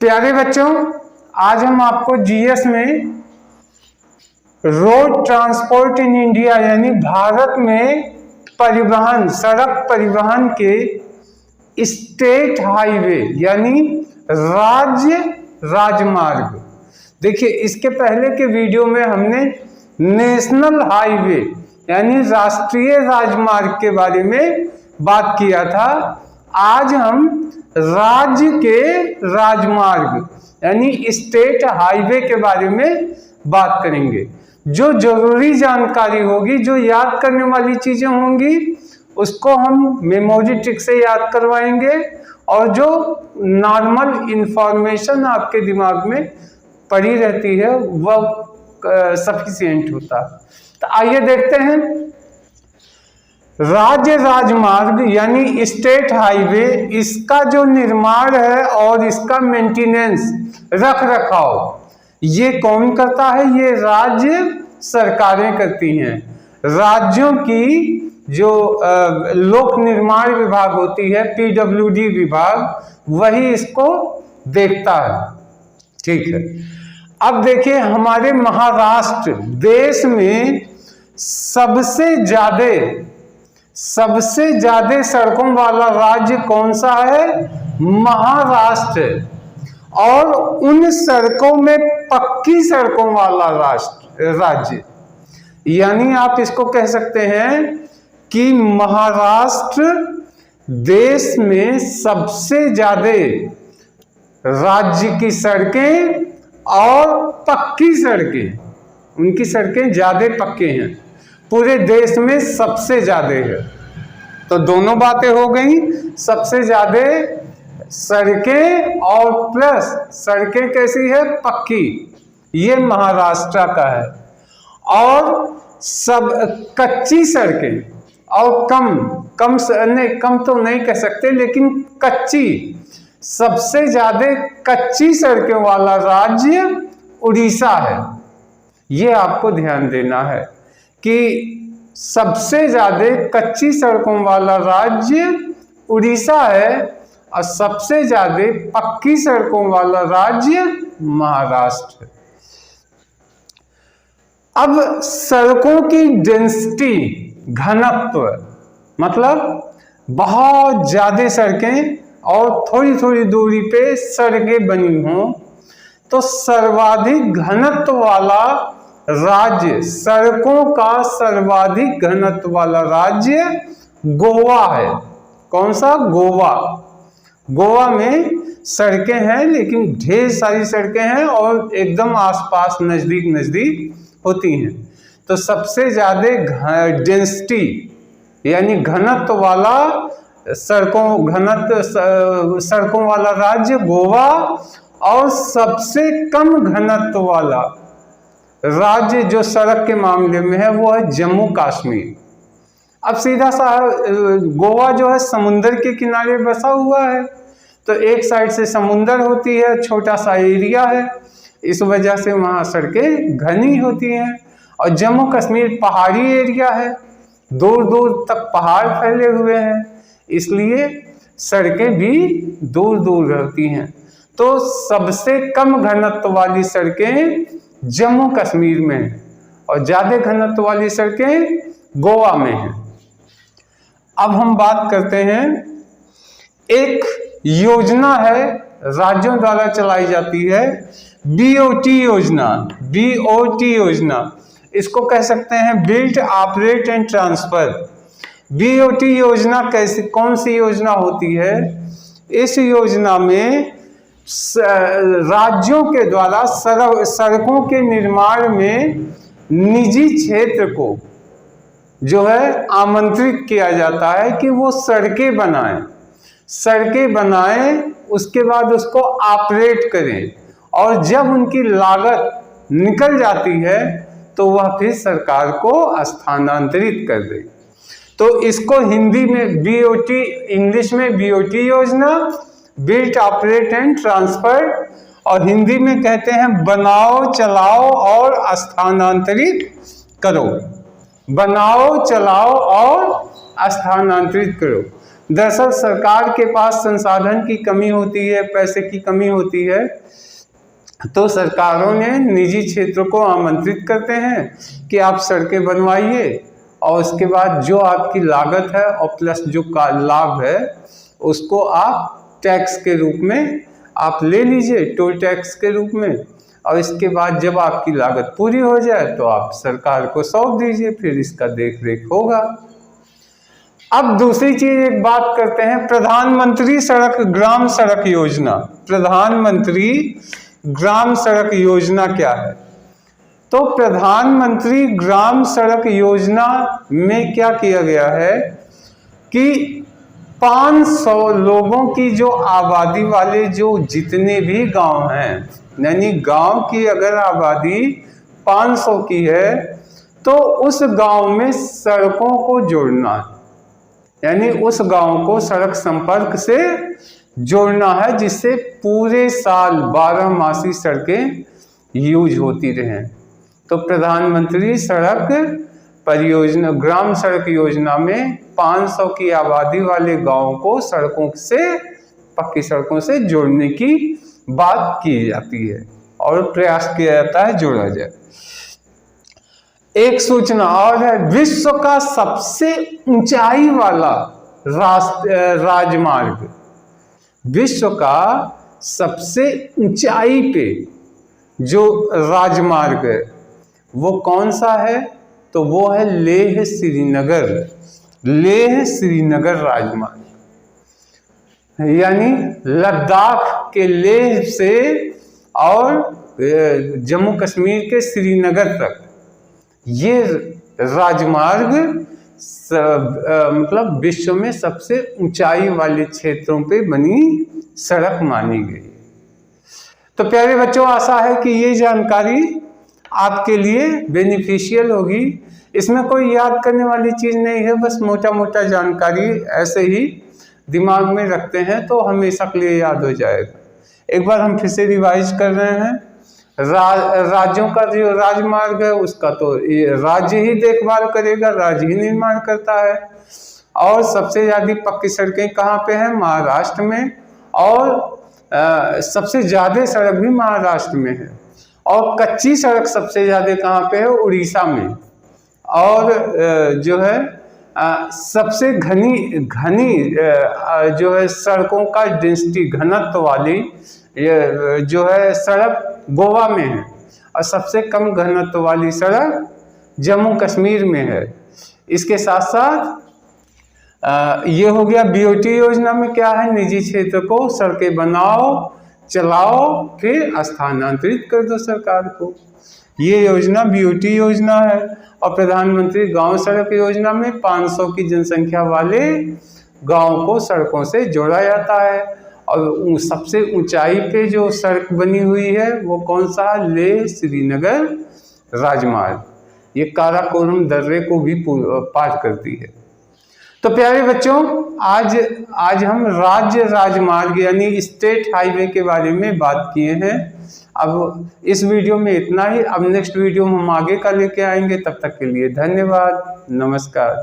प्यारे बच्चों, आज हम आपको जीएस में रोड ट्रांसपोर्ट इन इंडिया यानी भारत में परिवहन, सड़क परिवहन के स्टेट हाईवे यानी राज्य राजमार्ग। देखिए, इसके पहले के वीडियो में हमने नेशनल हाईवे यानी राष्ट्रीय राजमार्ग के बारे में बात किया था। आज हम राज्य के राजमार्ग यानी स्टेट हाईवे के बारे में बात करेंगे। जो जरूरी जानकारी होगी, जो याद करने वाली चीजें होंगी, उसको हम मेमोरी ट्रिक से याद करवाएंगे और जो नॉर्मल इंफॉर्मेशन आपके दिमाग में पड़ी रहती है वह सफिशिएंट होता है। तो आइए देखते हैं। राज्य राजमार्ग यानी स्टेट हाईवे, इसका जो निर्माण है और इसका मेंटेनेंस, रख रखाव, ये कौन करता है? ये राज्य सरकारें करती हैं। राज्यों की जो लोक निर्माण विभाग होती है, पीडब्ल्यूडी विभाग, वही इसको देखता है। ठीक है, अब देखिए, हमारे महाराष्ट्र देश में सबसे ज्यादा सड़कों वाला राज्य कौन सा है? महाराष्ट्र। और उन सड़कों में पक्की सड़कों वाला राज्य, यानी आप इसको कह सकते हैं कि महाराष्ट्र देश में सबसे ज्यादा राज्य की सड़कें और पक्की सड़कें, उनकी सड़कें ज्यादा पक्के हैं, पूरे देश में सबसे ज्यादा है। तो दोनों बातें हो गई, सबसे ज्यादा सड़कें और प्लस सड़कें कैसी है? पक्की, ये महाराष्ट्र का है। और सब कच्ची सड़कें और कम तो नहीं कह सकते, लेकिन कच्ची, सबसे ज्यादा कच्ची सड़कों वाला राज्य उड़ीसा है। ये आपको ध्यान देना है कि सबसे ज्यादा कच्ची सड़कों वाला राज्य उड़ीसा है और सबसे ज्यादा पक्की सड़कों वाला राज्य महाराष्ट्र। अब सड़कों की डेंसिटी, घनत्व, मतलब बहुत ज्यादा सड़कें और थोड़ी थोड़ी दूरी पे सड़कें बनी हों, तो सर्वाधिक घनत्व वाला राज्य, सड़कों का सर्वाधिक घनत्व वाला राज्य गोवा है। कौन सा? गोवा। गोवा में सड़कें हैं, लेकिन ढेर सारी सड़कें हैं और एकदम आसपास नजदीक होती हैं। तो सबसे ज्यादा डेंसिटी यानी घनत्व वाला सड़कों वाला राज्य गोवा, और सबसे कम घनत्व वाला राज्य जो सड़क के मामले में है वो है जम्मू कश्मीर। अब सीधा सा गोवा जो है समुंदर के किनारे बसा हुआ है, तो एक साइड से समुंदर होती है, छोटा सा एरिया है, इस वजह से वहाँ सड़कें घनी होती हैं। और जम्मू कश्मीर पहाड़ी एरिया है, दूर दूर तक पहाड़ फैले हुए हैं, इसलिए सड़कें भी दूर दूर रहती हैं। तो सबसे कम घनत्व वाली सड़कें जम्मू कश्मीर में हैं और ज्यादा घनत्व वाली सड़कें गोवा में हैं। अब हम बात करते हैं, एक योजना है राज्यों द्वारा चलाई जाती है, बीओटी योजना, इसको कह सकते हैं build operate and transfer. BOT योजना कौन सी योजना होती है? इस योजना में राज्यों के द्वारा सड़कों के निर्माण में निजी क्षेत्र को जो है आमंत्रित किया जाता है कि वो सड़कें बनाएं, उसके बाद उसको ऑपरेट करें, और जब उनकी लागत निकल जाती है तो वह फिर सरकार को स्थानांतरित कर दे। तो इसको हिंदी में बीओटी, इंग्लिश में बीओटी योजना, बिल्ड ऑपरेट एंड ट्रांसफर, और हिंदी में कहते हैं बनाओ, चलाओ और स्थानांतरित करो। बनाओ, चलाओ और स्थानांतरित करो। दरअसल सरकार के पास संसाधन की कमी होती है, पैसे की कमी होती है, तो सरकारों ने निजी क्षेत्र को आमंत्रित करते हैं कि आप सड़कें बनवाइए और उसके बाद जो आपकी लागत है और प्लस जो का लाभ है उसको आप टैक्स के रूप में आप ले लीजिए, टोल टैक्स के रूप में, और इसके बाद जब आपकी लागत पूरी हो जाए तो आप सरकार को सौंप दीजिए, फिर इसका देख रेख होगा। अब दूसरी चीज एक बात करते हैं, प्रधानमंत्री सड़क ग्राम सड़क योजना। प्रधानमंत्री ग्राम सड़क योजना क्या है? तो प्रधानमंत्री ग्राम सड़क योजना में क्या किया गया है कि 500 लोगों की जो आबादी वाले जो जितने भी गांव हैं, यानी गांव की अगर आबादी 500 की है तो उस गांव में सड़कों को जोड़ना, यानी उस गांव को सड़क संपर्क से जोड़ना है, जिससे पूरे साल 12 मासी सड़कें यूज होती रहें। तो प्रधानमंत्री सड़क परियोजना ग्राम सड़क योजना में 500 की आबादी वाले गांवों को सड़कों से, पक्की सड़कों से जोड़ने की बात की जाती है और प्रयास किया जाता है जोड़ा जाए। एक सूचना और है, विश्व का सबसे ऊंचाई वाला राजमार्ग, विश्व का सबसे ऊंचाई पे जो राजमार्ग है वो कौन सा है? तो वो है लेह श्रीनगर, लेह श्रीनगर राजमार्ग, यानी लद्दाख के लेह से और जम्मू कश्मीर के श्रीनगर तक ये राजमार्ग मतलब विश्व में सबसे ऊंचाई वाले क्षेत्रों पे बनी सड़क मानी गई। तो प्यारे बच्चों, आशा है कि ये जानकारी आपके लिए बेनिफिशियल होगी। इसमें कोई याद करने वाली चीज़ नहीं है, बस मोटा मोटा जानकारी ऐसे ही दिमाग में रखते हैं तो हमेशा के लिए याद हो जाएगा। एक बार हम फिर से रिवाइज कर रहे हैं। राज्यों का जो राजमार्ग है उसका तो राज्य ही देखभाल करेगा, राज्य ही निर्माण करता है। और सबसे ज़्यादा पक्की सड़कें कहाँ पे हैं? महाराष्ट्र में, और सबसे ज़्यादा सड़क भी महाराष्ट्र में है। और कच्ची सड़क सबसे ज़्यादा कहाँ पे है? उड़ीसा में। और जो है सबसे घनी जो है सड़कों का डेंसिटी घनत्व वाली जो है सड़क गोवा में है, और सबसे कम घनत्व वाली सड़क जम्मू कश्मीर में है। इसके साथ साथ ये हो गया बीओटी योजना में क्या है? निजी क्षेत्र को सड़कें बनाओ, चलाओ, फिर स्थानांतरित कर दो सरकार को। ये योजना बीओटी योजना है। और प्रधानमंत्री गांव सड़क योजना में 500 की जनसंख्या वाले गांव को सड़कों से जोड़ा जाता है। और सबसे ऊंचाई पे जो सड़क बनी हुई है वो कौन सा? लेह श्रीनगर राजमार्ग। ये काराकोरम दर्रे को भी पार करती है। तो प्यारे बच्चों, आज हम राज्य राजमार्ग यानी स्टेट हाईवे के बारे में बात किए हैं। अब इस वीडियो में इतना ही। अब नेक्स्ट वीडियो हम आगे का लेके आएंगे। तब तक के लिए धन्यवाद, नमस्कार।